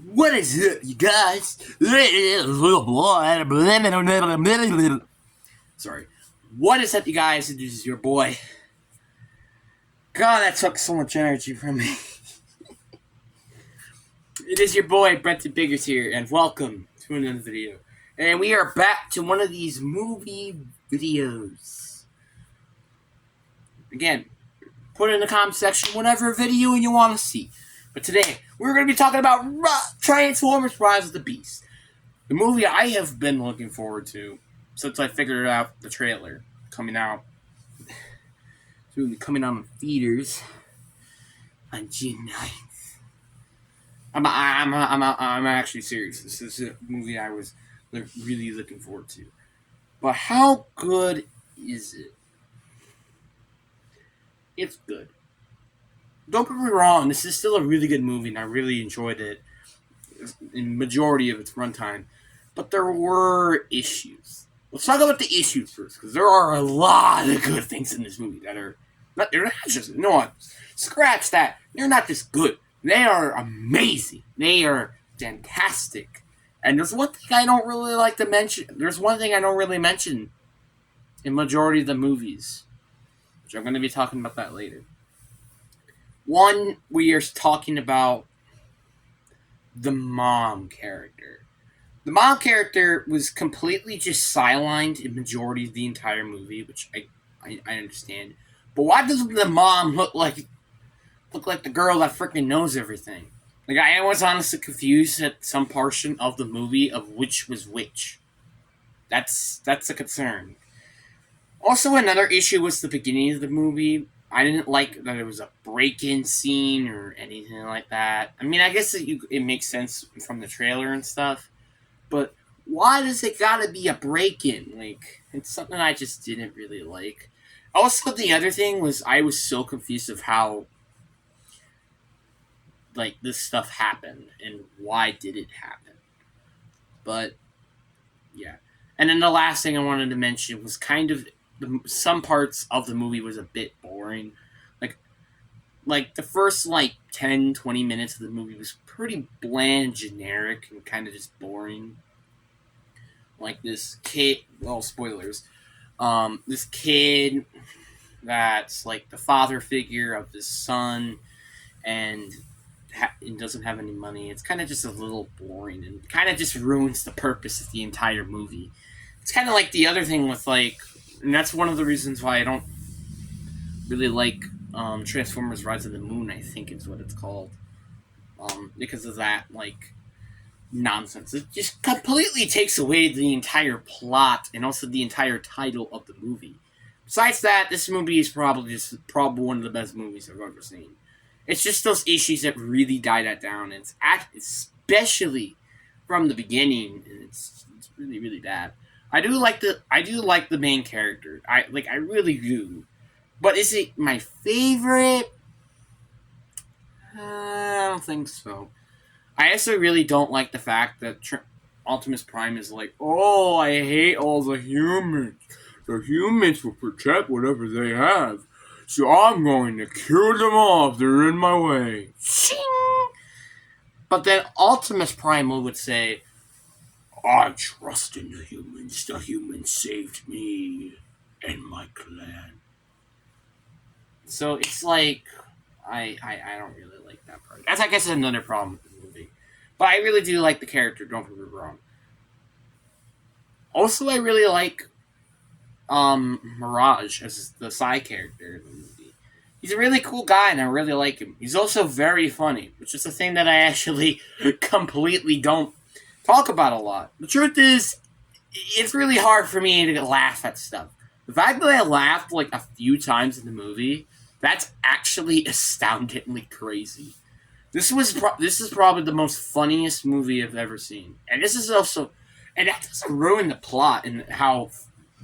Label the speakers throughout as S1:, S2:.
S1: What is it, you guys? Sorry. What is up, you guys? This is your boy. God, that took so much energy from me. It is your boy, Brenton Biggers here, and welcome to another video. And we are back to one of these movie videos. Again, put in the comment section whatever video you want to see. But today, we're going to be talking about Transformers Rise of the Beast. The movie I have been looking forward to since I figured out the trailer coming out. It's going to be coming out in theaters on June 9th. I'm actually serious. This is a movie I was really looking forward to. But how good is it? It's good. Don't get me wrong, this is still a really good movie, and I really enjoyed it in majority of its runtime. But there were issues. Let's talk about the issues first, because there are a lot of good things in this movie that are not. They're not just scratch that. They're not just good. They are amazing. They are fantastic. And there's one thing I don't really like to mention. There's one thing I don't really mention in majority of the movies, which I'm going to be talking about that later. One, we are talking about the mom character. The mom character was completely just sidelined in majority of the entire movie, which I understand. But why doesn't the mom look like the girl that freaking knows everything? Like, I was honestly confused at some portion of the movie of which was which. That's a concern. Also, another issue was the beginning of the movie. I didn't like that it was a break-in scene or anything like that. I mean, I guess it makes sense from the trailer and stuff, but why does it gotta be a break-in? Like, it's something I just didn't really like. Also, the other thing was I was so confused of how, like, this stuff happened and why did it happen. But, yeah. And then the last thing I wanted to mention was kind of some parts of the movie was a bit boring. Like the first 10-20 minutes of the movie was pretty bland, generic, and kind of just boring. Like this kid, well, spoilers. This kid that's like the father figure of his son, and doesn't have any money. It's kind of just a little boring, and kind of just ruins the purpose of the entire movie. It's kind of like the other thing with and that's one of the reasons why I don't really like Transformers Rise of the Moon, I think is what it's called. Because of that, nonsense. It just completely takes away the entire plot and also the entire title of the movie. Besides that, this movie is probably one of the best movies I've ever seen. It's just those issues that really die that down. And especially from the beginning, and it's really, really bad. I do like the main character. I really do. But is it my favorite? I don't think so. I also really don't like the fact that Optimus Prime is like, oh, I hate all the humans. The humans will protect whatever they have. So I'm going to kill them all if they're in my way. Shing! But then Optimus Prime would say, I trust in the humans. The humans saved me and my clan. So it's like, I don't really like that part. That's, I guess, another problem with the movie. But I really do like the character, don't get me wrong. Also, I really like Mirage as the side character in the movie. He's a really cool guy, and I really like him. He's also very funny, which is a thing that I actually completely don't talk about a lot. The truth is, it's really hard for me to laugh at stuff. The fact that I laughed a few times in the movie, that's actually astoundingly crazy. This is probably the most funniest movie I've ever seen, and that doesn't ruin the plot and how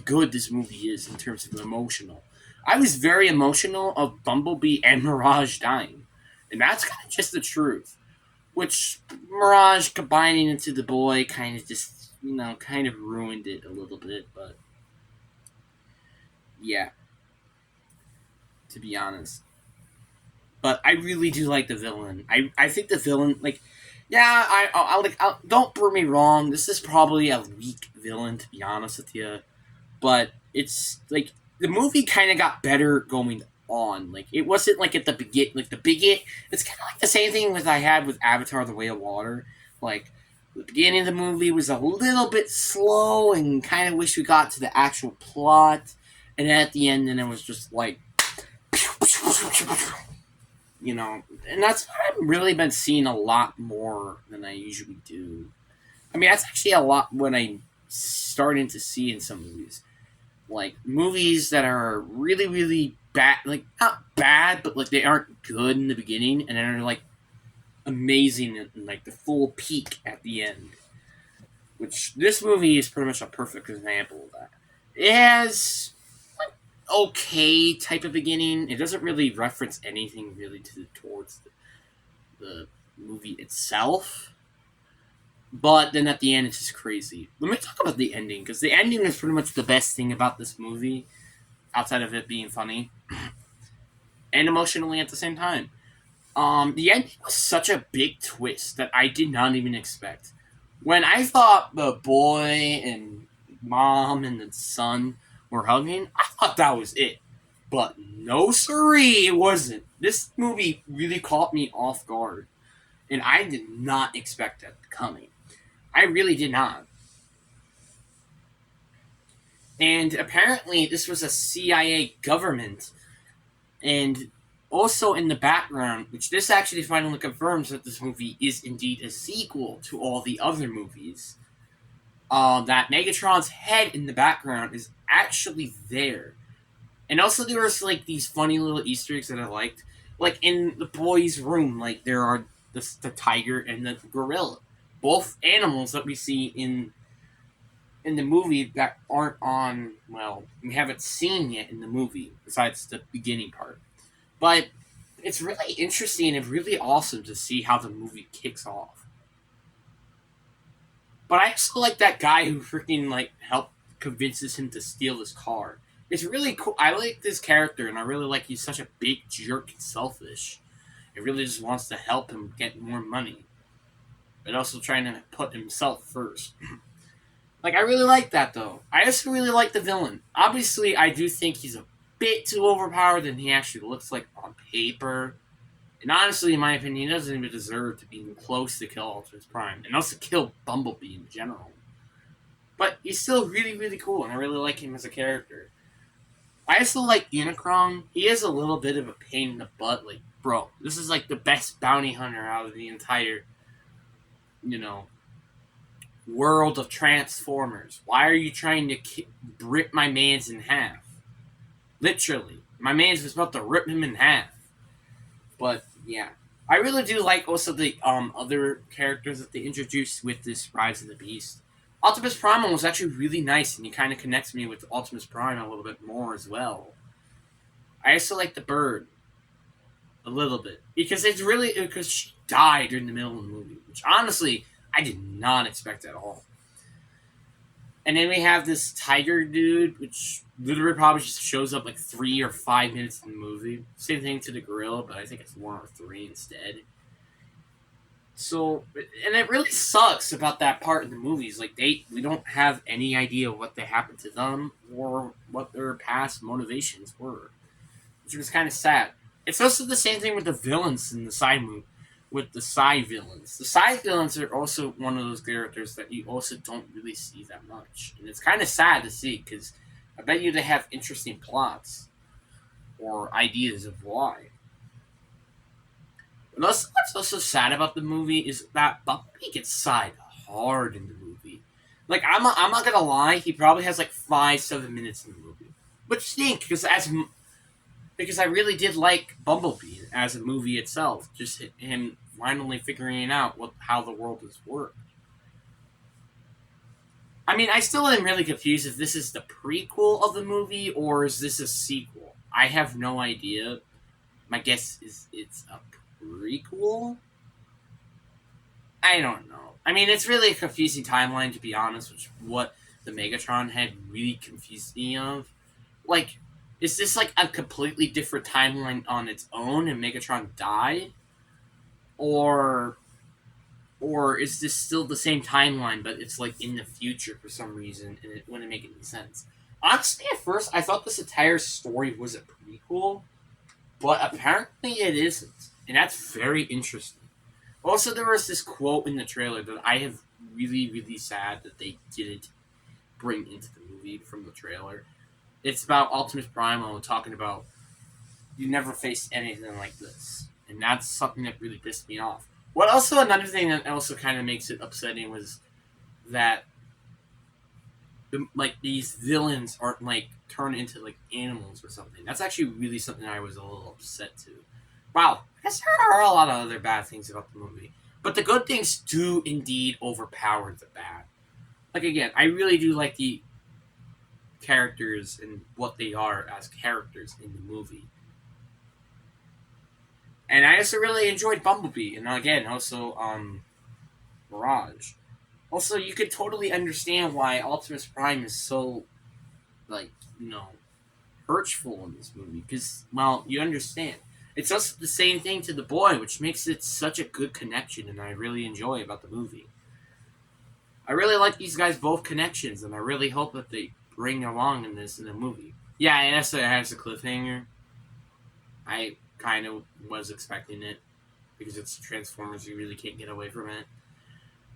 S1: good this movie is in terms of emotional. I was very emotional of Bumblebee and Mirage dying, and that's kind of just the truth. Which Mirage combining into the boy kind of just kind of ruined it a little bit, but yeah, to be honest. But I really do like the villain. I think the villain, Yeah, don't prove me wrong. This is probably a weak villain, to be honest with you. But it's like the movie kind of got better going on. Like it wasn't like at the begin, like the begin. It's kind of like the same thing with I had with Avatar: The Way of Water. Like the beginning of the movie was a little bit slow, and kind of wish we got to the actual plot. And at the end, then it was just like, and that's what I've really been seeing a lot more than I usually do. I mean, that's actually a lot what I'm starting to see in some movies, like movies that are really, really bad, like not bad, but like they aren't good in the beginning, and then they're like amazing and like the full peak at the end. Which this movie is pretty much a perfect example of that. It has like okay type of beginning. It doesn't really reference anything really towards the movie itself. But then at the end, it's just crazy. Let me talk about the ending, because the ending is pretty much the best thing about this movie, outside of it being funny and emotionally at the same time. The ending was such a big twist that I did not even expect. When I thought the boy and mom and the son were hugging, I thought that was it. But no, siree, it wasn't. This movie really caught me off guard, and I did not expect that coming. I really did not. And apparently, this was a CIA government, and also in the background, which this actually finally confirms that this movie is indeed a sequel to all the other movies. That Megatron's head in the background is actually there, and also there was like these funny little Easter eggs that I liked, like in the boys' room, like there are the tiger and the gorilla, both animals that we see in the movie that aren't on. Well, we haven't seen yet in the movie besides the beginning part. But it's really interesting and really awesome to see how the movie kicks off. But I also like that guy who freaking like helped convinces him to steal his car. It's really cool. I like this character, and I really like he's such a big jerk and selfish. He really just wants to help him get more money, but also trying to put himself first. Like I really like that though. I also really like the villain. Obviously, I do think he's a bit too overpowered than he actually looks like on paper. And honestly, in my opinion, he doesn't even deserve to be even close to kill Optimus Prime, and also kill Bumblebee in general. But he's still really, really cool, and I really like him as a character. I also like Unicron. He is a little bit of a pain in the butt. Like, bro, this is like the best bounty hunter out of the entire, you know, world of Transformers. Why are you trying to rip my man's in half? Literally, my man's was about to rip him in half. But yeah, I really do like also the other characters that they introduced with this Rise of the Beast. Optimus Prime was actually really nice, and he kind of connects me with Optimus Prime a little bit more as well. I also like the bird a little bit because it's really because she died during the middle of the movie, which honestly I did not expect at all. And then we have this tiger dude, which literally probably just shows up like 3 or 5 minutes in the movie. Same thing to the gorilla, but I think it's 1 or 3 instead. So, and it really sucks about that part in the movies. Like we don't have any idea what they happened to them or what their past motivations were, which was kind of sad. It's also the same thing with the villains in the side movie, with the side villains. The side villains are also one of those characters that you also don't really see that much, and it's kind of sad to see because I bet you they have interesting plots or ideas of why. But also, what's also sad about the movie is that Bumblebee gets side hard in the movie. Like I'm not gonna lie, he probably has like 5, 7 minutes in the movie, which stinks because I really did like Bumblebee as a movie itself. Just him finally figuring out how the world has worked. I mean, I still am really confused if this is the prequel of the movie or is this a sequel. I have no idea. My guess is it's a prequel. I don't know. I mean, it's really a confusing timeline to be honest, which what the Megatron had really confused me of. Like, is this like a completely different timeline on its own and Megatron died? Or Or is this still the same timeline, but it's like in the future for some reason, and it wouldn't make any sense? Honestly, at first, I thought this entire story was a prequel, but apparently it isn't, and that's very interesting. Also, there was this quote in the trailer that I have really, really sad that they didn't bring into the movie from the trailer. It's about Optimus Prime talking about you never faced anything like this, and that's something that really pissed me off. What also another thing that also kind of makes it upsetting was that like these villains aren't like turned into like animals or something. That's actually really something I was a little upset to. Wow, I guess there are a lot of other bad things about the movie, but the good things do indeed overpower the bad. Like again, I really do like the characters and what they are as characters in the movie. And I also really enjoyed Bumblebee, and again, also Mirage. Also, you could totally understand why Optimus Prime is so, like, hurtful in this movie. Because, well, you understand. It's also the same thing to the boy, which makes it such a good connection, and I really enjoy about the movie. I really like these guys' both connections, and I really hope that they bring along in the movie. Yeah, and also it has a cliffhanger. I kind of was expecting it because it's Transformers. You really can't get away from it.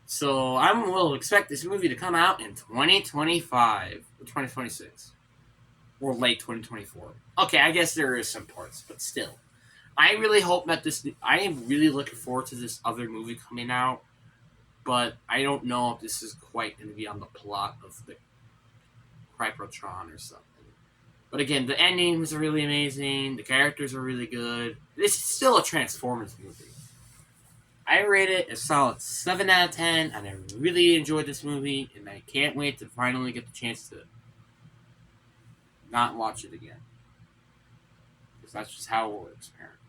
S1: So I will expect this movie to come out in 2025 or 2026 or late 2024. Okay, I guess there is some parts, but still, I really hope that this. I am really looking forward to this other movie coming out, but I don't know if this is quite going to be on the plot of the Crypotron or something. But again, the endings are really amazing. The characters are really good. This is still a Transformers movie. I rate it a solid 7 out of 10, and I really enjoyed this movie, and I can't wait to finally get the chance to not watch it again. Because that's just how it works, apparently.